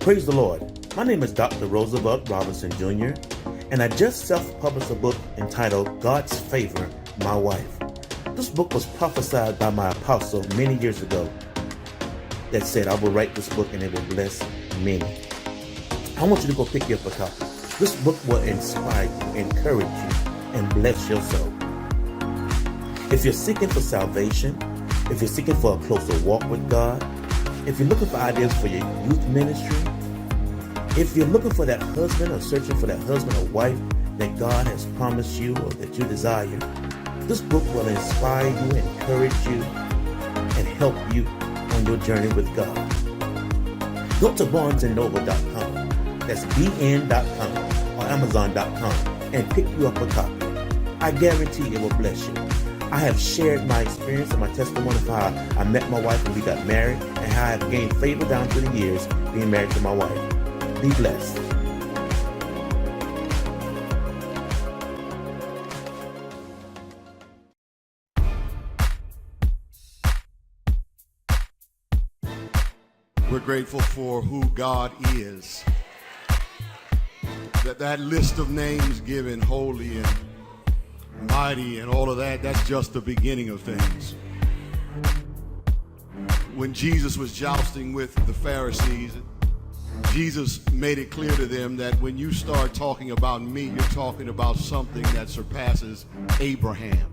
Praise the Lord. My name is Dr. Roosevelt Robinson Jr., and I just self-published a book entitled God's Favor, My Wife. This book was prophesied by my apostle many years ago that said, I will write this book and it will bless many. I want you to go pick you up a copy. This book will inspire you, encourage you, and bless your soul. If you're seeking for salvation, if you're seeking for a closer walk with God, if you're looking for ideas for your youth ministry, if you're looking for that husband or searching for that husband or wife that God has promised you or that you desire, this book will inspire you, encourage you, and help you on your journey with God. Go to barnesandnoble.com, that's bn.com or amazon.com, and pick you up a copy. I guarantee it will bless you. I have shared my experience and my testimony of how I met my wife and we got married, and how I have gained favor down through the years being married to my wife. Be blessed. We're grateful for who God is. That list of names given, holy and mighty and all of that, that's just the beginning of things. When Jesus was jousting with the Pharisees, Jesus made it clear to them that when you start talking about me, you're talking about something that surpasses Abraham.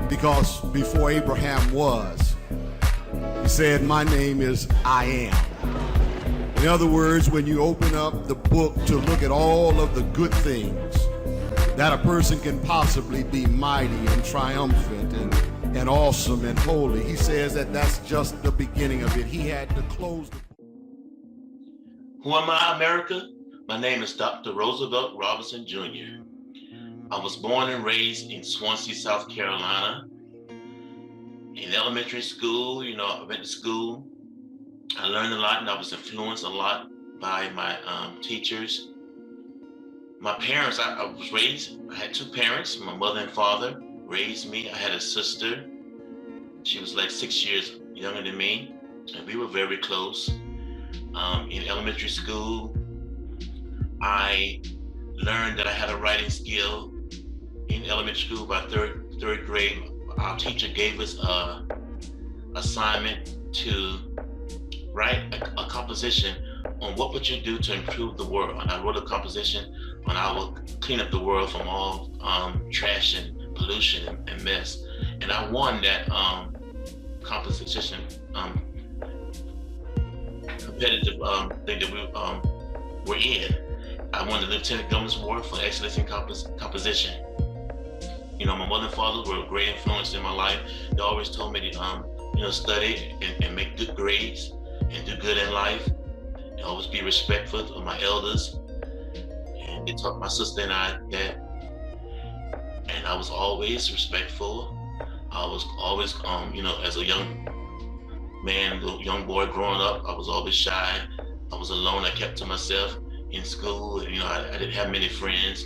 Because before Abraham was, he said, my name is I am. In other words, when you open up the book to look at all of the good things that a person can possibly be, mighty and triumphant and awesome and holy, he says that that's just the beginning of it. He had to close the book. Who am I, America? My name is Dr. Roosevelt Robinson Jr. I was born and raised in Swansea, South Carolina. In elementary school, I went to school. I learned a lot and I was influenced a lot by my teachers. My parents, I was raised, I had two parents, my mother and father raised me. I had a sister. She was like 6 years younger than me, and we were very close. In elementary school, I learned that I had a writing skill. In elementary school, by third grade, our teacher gave us an assignment to write a composition on what would you do to improve the world. And I wrote a composition on how we'll clean up the world from all trash and pollution and mess. And I won that composition competitive thing that we were in. I won the Lieutenant Governor's Award for excellence in composition. My mother and father were a great influence in my life. They always told me to study and make good grades and do good in life, and always be respectful of my elders. And they taught my sister and I that, and I was always respectful. I was always, as a young man, young boy growing up, I was always shy. I was alone. I kept to myself in school. I didn't have many friends.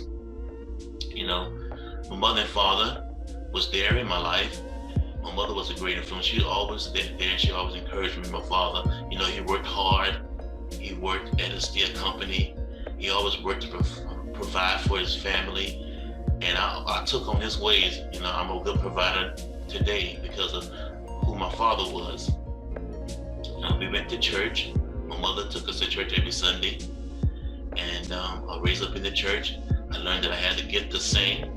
My mother and father was there in my life. My mother was a great influence. She was always there. She always encouraged me. My father, he worked hard. He worked at a steel company. He always worked to provide for his family. And I took on his ways. I'm a good provider today because of who my father was. We went to church. My mother took us to church every Sunday. And I was raised up in the church. I learned that I had the gift to sing,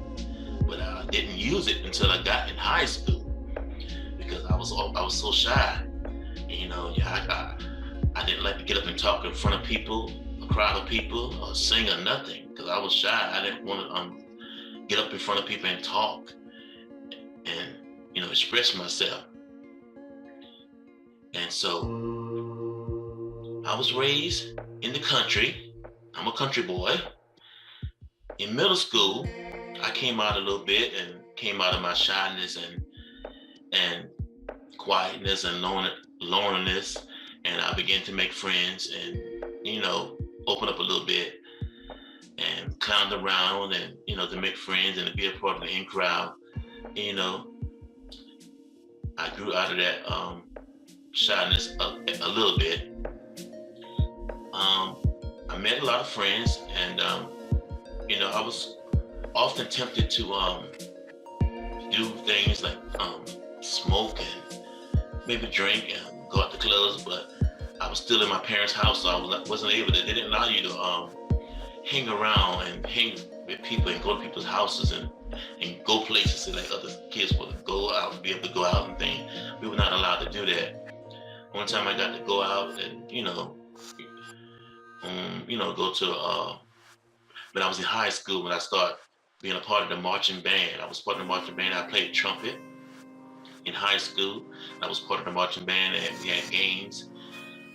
but I didn't use it until I got in high school because I was so shy. I didn't like to get up and talk in front of people, a crowd of people, or sing or nothing because I was shy. I didn't want to get up in front of people and talk and express myself. And so I was raised in the country. I'm a country boy. In middle school, I came out a little bit and came out of my shyness and quietness and loneliness, and I began to make friends and open up a little bit and clown around and to make friends and to be a part of the in crowd. I grew out of that shyness a little bit, met a lot of friends, and I was often tempted to do things like smoke and maybe drink and go out to clubs, but I was still in my parents' house, so wasn't able to. They didn't allow you to hang around and hang with people and go to people's houses and go places like other kids would go out and be able to go out and things. We were not allowed to do that. One time I got to go out and go to when I was in high school, when I started being a part of the marching band. I was part of the marching band. I played trumpet in high school. I was part of the marching band, and we had games.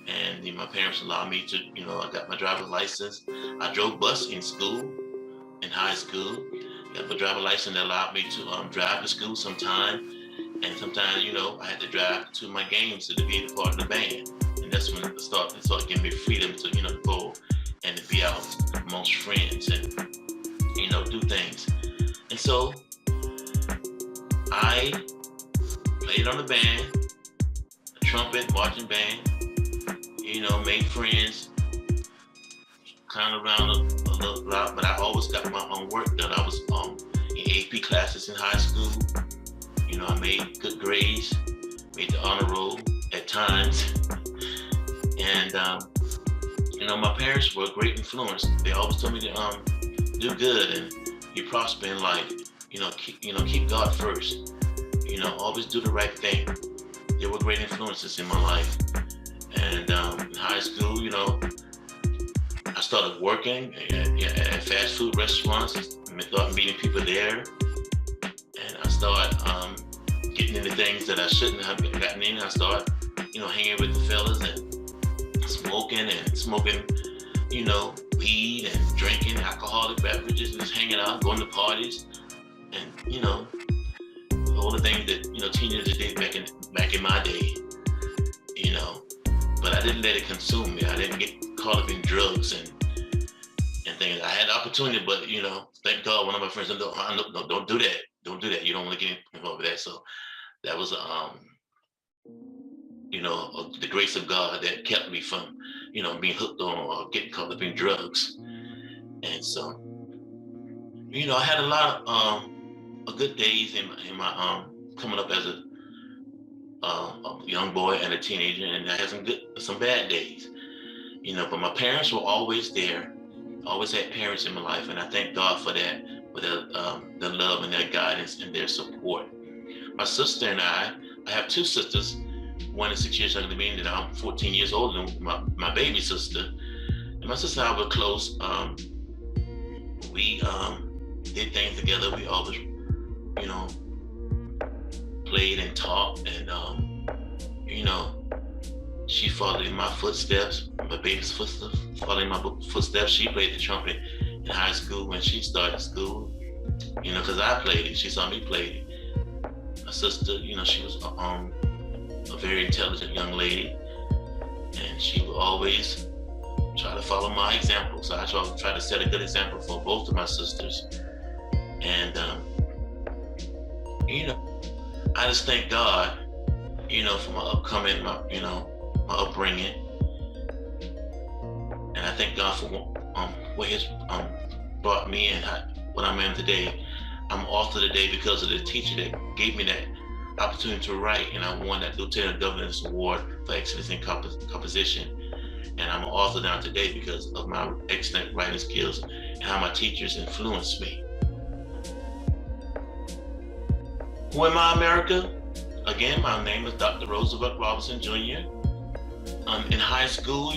And then my parents allowed me to, I got my driver's license. I drove bus in school, in high school. Got my driver's license that allowed me to drive to school sometime. And sometimes, I had to drive to my games to be a part of the band. And that's when it started giving me freedom to, go and to be out amongst friends and, do things. And so I played on the band, the trumpet, marching band, made friends, kind of around a little lot, but I always got my own work done. I was in AP classes in high school. I made good grades, made the honor roll at times. And, my parents were a great influence. They always told me to do good and you prosper in life. Keep God first. Always do the right thing. They were great influences in my life. And in high school, I started working at fast food restaurants. I started meeting people there. And I started getting into things that I shouldn't have gotten in. I started, hanging with the fellas and smoking, weed and drinking alcoholic beverages and just hanging out, going to parties, and all the things that teenagers did back in my day, But I didn't let it consume me. I didn't get caught up in drugs and things. I had the opportunity, but thank God, one of my friends said, no, don't do that. Don't do that. You don't want to get involved with that. So that was the grace of God that kept me from being hooked on or getting caught up in drugs. And so I had a lot of good days in my coming up as a young boy and a teenager, and I had some bad days, but my parents were always there. Always had parents in my life, and I thank God for that, for their love and their guidance and their support. My sister and I have two sisters. One is 6 years younger than me, and I'm 14 years older than my baby sister. And my sister and I were close. We did things together. We always, played and talked, and she followed in my footsteps. My baby's footsteps, following my footsteps. She played the trumpet in high school when she started school. Because I played it. She saw me play it. My sister, she was a very intelligent young lady, and she would always try to follow my example. So I try to set a good example for both of my sisters. And I just thank God, for my upbringing. And I thank God for what He's brought me and what I'm in today. I'm author today because of the teacher that gave me that opportunity to write, and I won that Lieutenant Governor's Award for Excellence in Composition. And I'm an author now today because of my excellent writing skills and how my teachers influenced me. Who am I, America? Again, my name is Dr. Roosevelt Robinson Jr. In high school,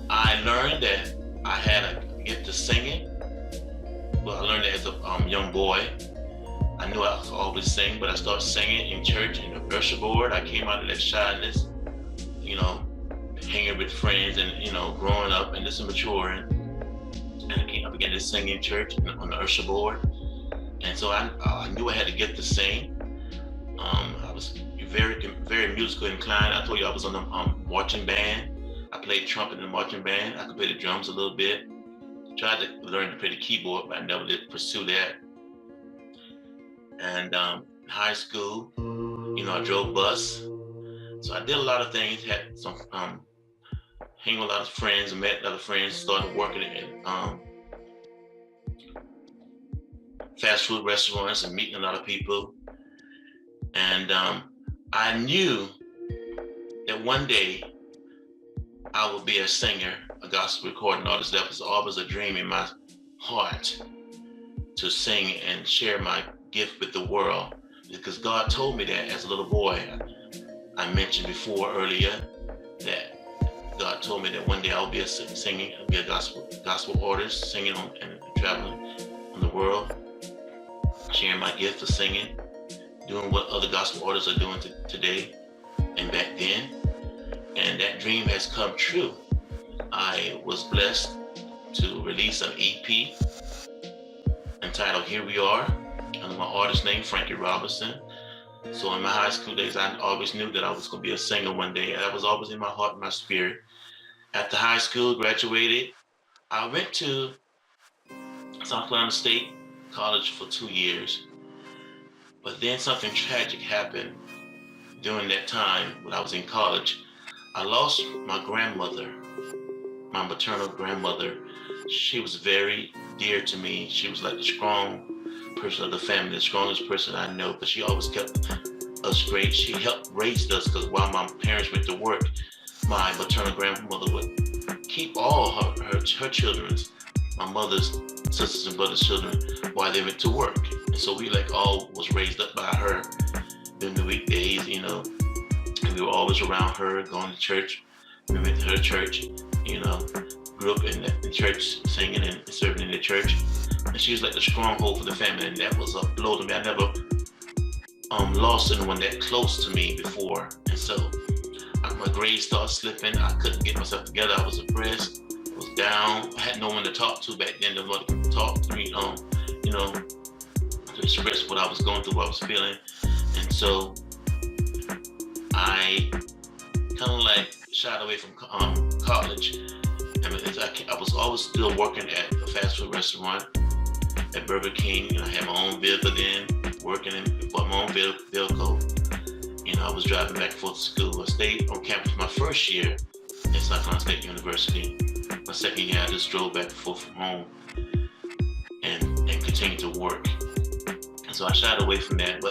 I learned that I had a gift to singing. Well, I learned that as a young boy. I knew I could always sing, but I started singing in church in the usher board. I came out of that shyness, hanging with friends and, growing up and just maturing. And I began to sing in church on the usher board. And so I knew I had a gift to sing. I was very, very musical inclined. I told you I was on the marching band. I played trumpet in the marching band. I could play the drums a little bit. Tried to learn to play the keyboard, but I never did pursue that. And in high school, I drove bus. So I did a lot of things, had some hanging with a lot of friends, and met a lot of friends, started working at fast food restaurants and meeting a lot of people. And I knew that one day I would be a singer, a gospel recording artist. That was always a dream in my heart, to sing and share my gift with the world, because God told me that as a little boy. I mentioned before earlier that God told me that one day I'll be singing, I'll be a gospel artist, singing and traveling on the world, sharing my gift of singing, doing what other gospel artists are doing today and back then. And that dream has come true. I was blessed to release an EP entitled Here We Are, under my artist name, Frankie Robinson. So in my high school days, I always knew that I was going to be a singer one day. That was always in my heart and my spirit. After high school, graduated, I went to South Carolina State College for 2 years. But then something tragic happened during that time when I was in college. I lost my grandmother, my maternal grandmother. She was very dear to me. She was like the strong person of the family, the strongest person I know, but she always kept us great. She helped raise us, because while my parents went to work, my maternal grandmother would keep all her children's, my mother's sisters and brothers' children, while they went to work. And so we all was raised up by her during the weekdays, and we were always around her, going to church. We went to her church, grew up in the church, singing and serving in the church. And she was like the stronghold for the family, and that was a blow to me. I never lost anyone that close to me before. And so my grades started slipping. I couldn't get myself together. I was depressed. I was down. I had no one to talk to back then. No one could talk to me, to express what I was going through, what I was feeling. And so I kind of shied away from college. I was always still working at a fast food restaurant at Burger King, and I had my own vehicle then, working for my own vehicle. I was driving back and forth to school. I stayed on campus my first year at South Carolina State University. My second year, I just drove back and forth from home and continued to work. And so I shied away from that.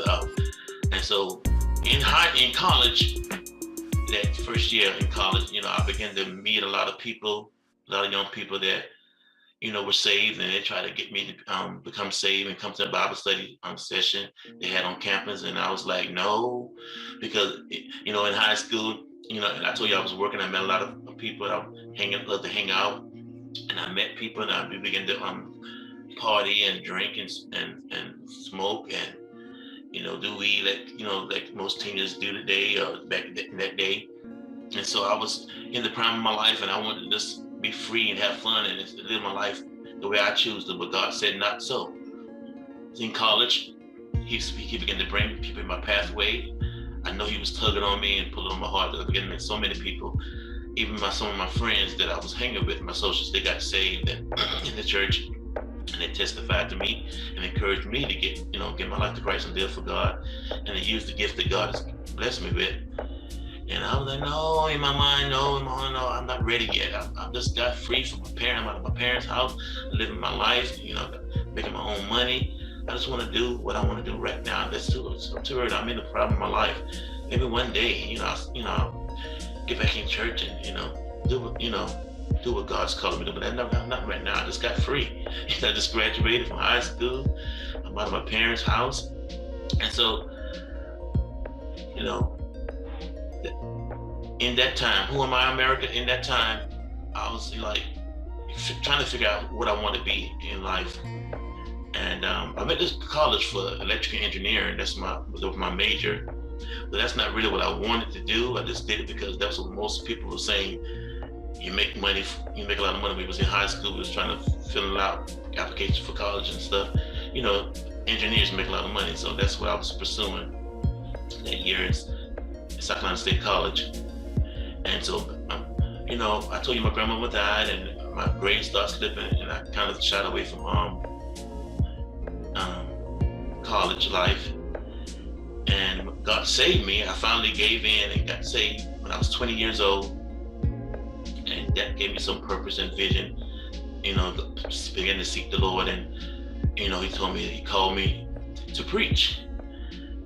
And so in college, that first year in college, I began to meet a lot of people, a lot of young people that, were saved, and they tried to get me to become saved and come to a Bible study session they had on campus. And I was like, no, because, in high school, and I told you I was working, I met a lot of people that I loved to hang out, and I met people, and we began to party and drink and smoke and, do weed like most teenagers do today or back in that day. And so I was in the prime of my life, and I wanted to just be free and have fun and live my life the way I choose to, but God said not so. In college, he began to bring people in my pathway. I know he was tugging on me and pulling on my heart. I began to meet so many people, even some of my friends that I was hanging with, my associates, they got saved in the church, and they testified to me and encouraged me to get my life to Christ and live for God, and they used the gift that God has blessed me with. And I was like, no, in my mind, no, I'm not ready yet. I just got free from I'm out of my parents' house, living my life, making my own money. I just want to do what I want to do right now. I'm too early. I'm in the prime of my life. Maybe one day, I'll get back in church and, do what God's calling me to do. But not right now. I just got free. I just graduated from high school. I'm out of my parents' house. And so, in that time, who am I, America? In that time, I was trying to figure out what I want to be in life. And I went to college for electrical engineering. That was my major. But that's not really what I wanted to do. I just did it because that's what most people were saying. You make money, you make a lot of money. We was in high school, we was trying to fill out applications for college and stuff. Engineers make a lot of money. So that's what I was pursuing that year at South Carolina State College. And so, I told you my grandmama died, and my grades started slipping, and I kind of shied away from college life. And God saved me. I finally gave in and got saved when I was 20 years old. And that gave me some purpose and vision. Began to seek the Lord, and he called me to preach.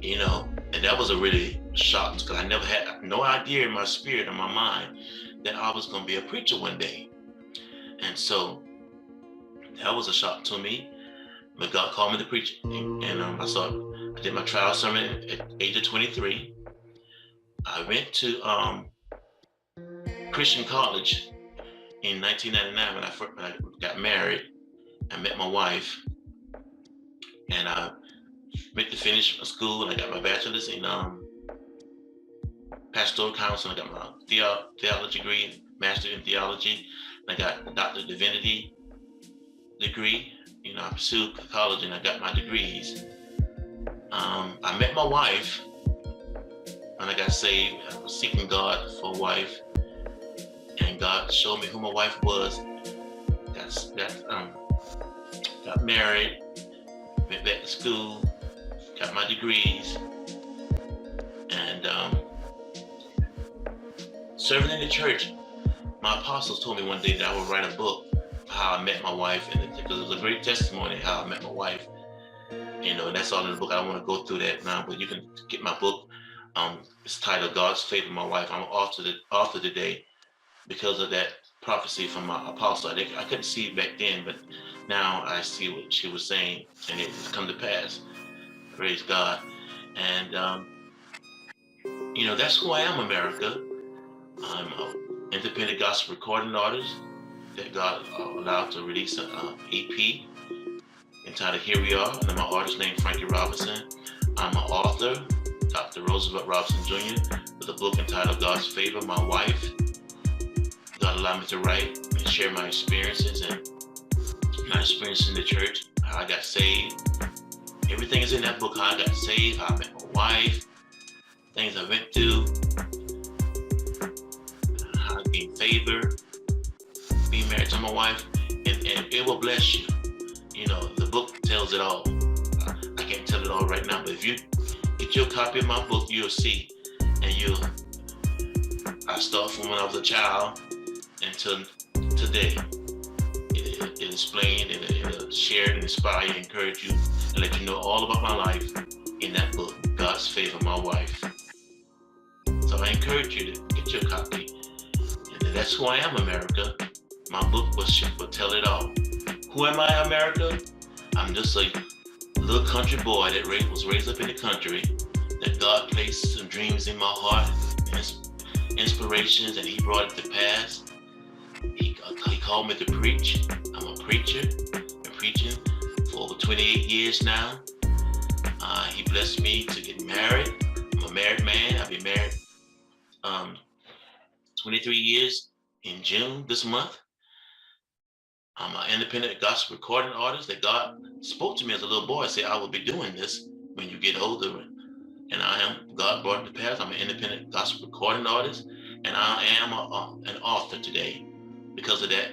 And that was a really shock, because I never had no idea in my spirit, in my mind, that I was going to be a preacher one day. And so that was a shock to me. But God called me to preach, and I did my trial sermon at the age of 23. I went to Christian college in 1999 when I got married. I met my wife, and I went to finish school, and I got my bachelor's in pastoral counseling. I got my theology degree, master in theology, and I got a doctor of divinity degree. I pursued college, and I got my degrees. I met my wife when I got saved. I was seeking God for a wife, and God showed me who my wife was. Got married, went back to school, got my degrees, and serving in the church. My apostles told me one day that I would write a book of how I met my wife, and because it was a great testimony how I met my wife. And that's all in the book. I don't want to go through that now, but you can get my book. It's titled God's Favor, My Wife. I'm author today because of that prophecy from my apostle. I couldn't see it back then, but now I see what she was saying, and it has come to pass. Praise God. And that's who I am, America. I'm an independent gospel recording artist that God allowed to release an EP entitled Here We Are, and my artist named Frankie Robinson. I'm an author, Dr. Roosevelt Robinson Jr., with a book entitled God's Favor, My Wife. God allowed me to write and share my experiences and my experience in the church, how I got saved. Everything is in that book, how I got saved, how I met my wife, things I went through, how I gained favor, being married to my wife, and it will bless you. The book tells it all. I can't tell it all right now, but if you get your copy of my book, you'll see. And I start from when I was a child until today. It explained, it'll share and inspire and encourage you and let you know all about my life in that book, God's Favor, My Wife. So I encourage you to get your copy. And that's who I am, America. My book will tell it all. Who am I, America? I'm just a little country boy that was raised up in the country, that God placed some dreams in my heart, inspirations, and He brought it to pass. He called me to preach. I'm a preacher. Been preaching for over 28 years now. He blessed me to get married. I'm a married man. I've been married 23 years in June this month. I'm an independent gospel recording artist that God spoke to me as a little boy. Said I will be doing this when you get older. And I am. God brought it to pass. I'm an independent gospel recording artist, and I am an author today because of that.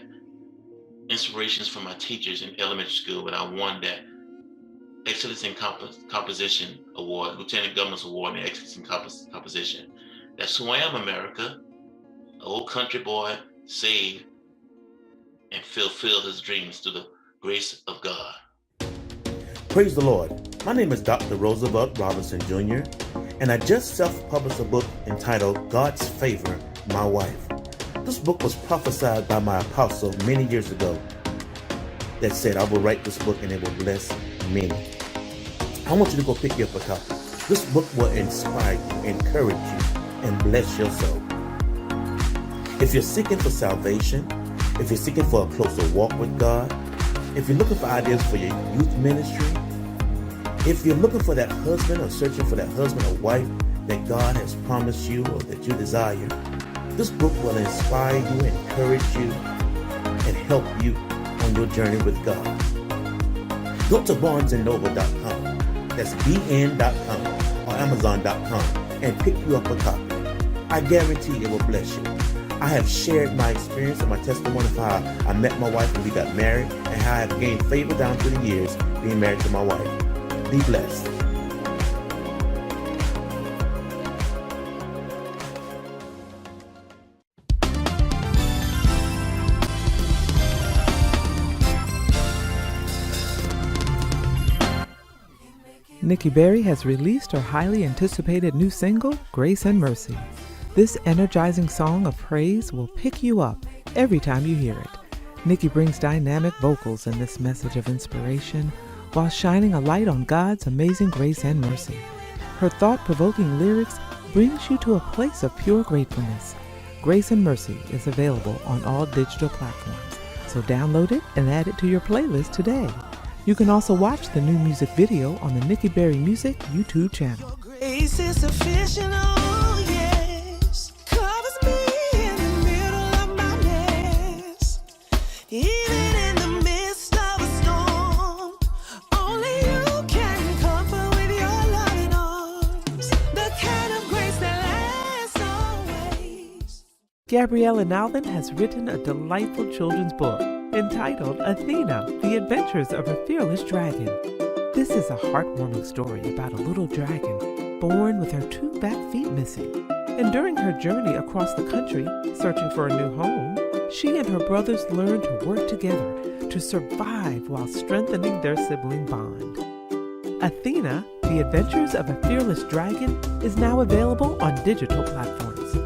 Inspirations from my teachers in elementary school, when I won that Excellence in Composition Award, Lieutenant Governor's Award in Excellence in Composition. That's who I am, America. An old country boy, saved and fulfill his dreams through the grace of God. Praise the Lord. My name is Dr. Roosevelt Robinson Jr., and I just self-published a book entitled God's Favor, My Wife. This book was prophesied by my apostle many years ago that said I will write this book and it will bless many. I want you to go pick you up a copy. This book will inspire you, encourage you, and bless your soul. If you're seeking for salvation, if you're seeking for a closer walk with God, if you're looking for ideas for your youth ministry, if you're looking for that husband or searching for that husband or wife that God has promised you or that you desire, this book will inspire you, encourage you, and help you on your journey with God. Go to barnesandnoble.com, that's bn.com or amazon.com, and pick you up a copy. I guarantee it will bless you. I have shared my experience and my testimony of how I met my wife when we got married and how I have gained favor down through the years being married to my wife. Be blessed. Nikki Berry has released her highly anticipated new single, Grace and Mercy. This energizing song of praise will pick you up every time you hear it. Nikki brings dynamic vocals in this message of inspiration while shining a light on God's amazing grace and mercy. Her thought-provoking lyrics brings you to a place of pure gratefulness. Grace and Mercy is available on all digital platforms, so download it and add it to your playlist today. You can also watch the new music video on the Nikki Berry Music YouTube channel. Grace is sufficient, oh yes, covers me in the middle of my mess. Even in the midst of a storm, only you can comfort with your loving arms, the kind of grace that lasts always. Gabrielle Alvin has written a delightful children's book entitled Athena, The Adventures of a Fearless Dragon. This is a heartwarming story about a little dragon born with her 2 back feet missing. And during her journey across the country, searching for a new home, she and her brothers learn to work together to survive while strengthening their sibling bond. Athena, The Adventures of a Fearless Dragon is now available on digital platforms.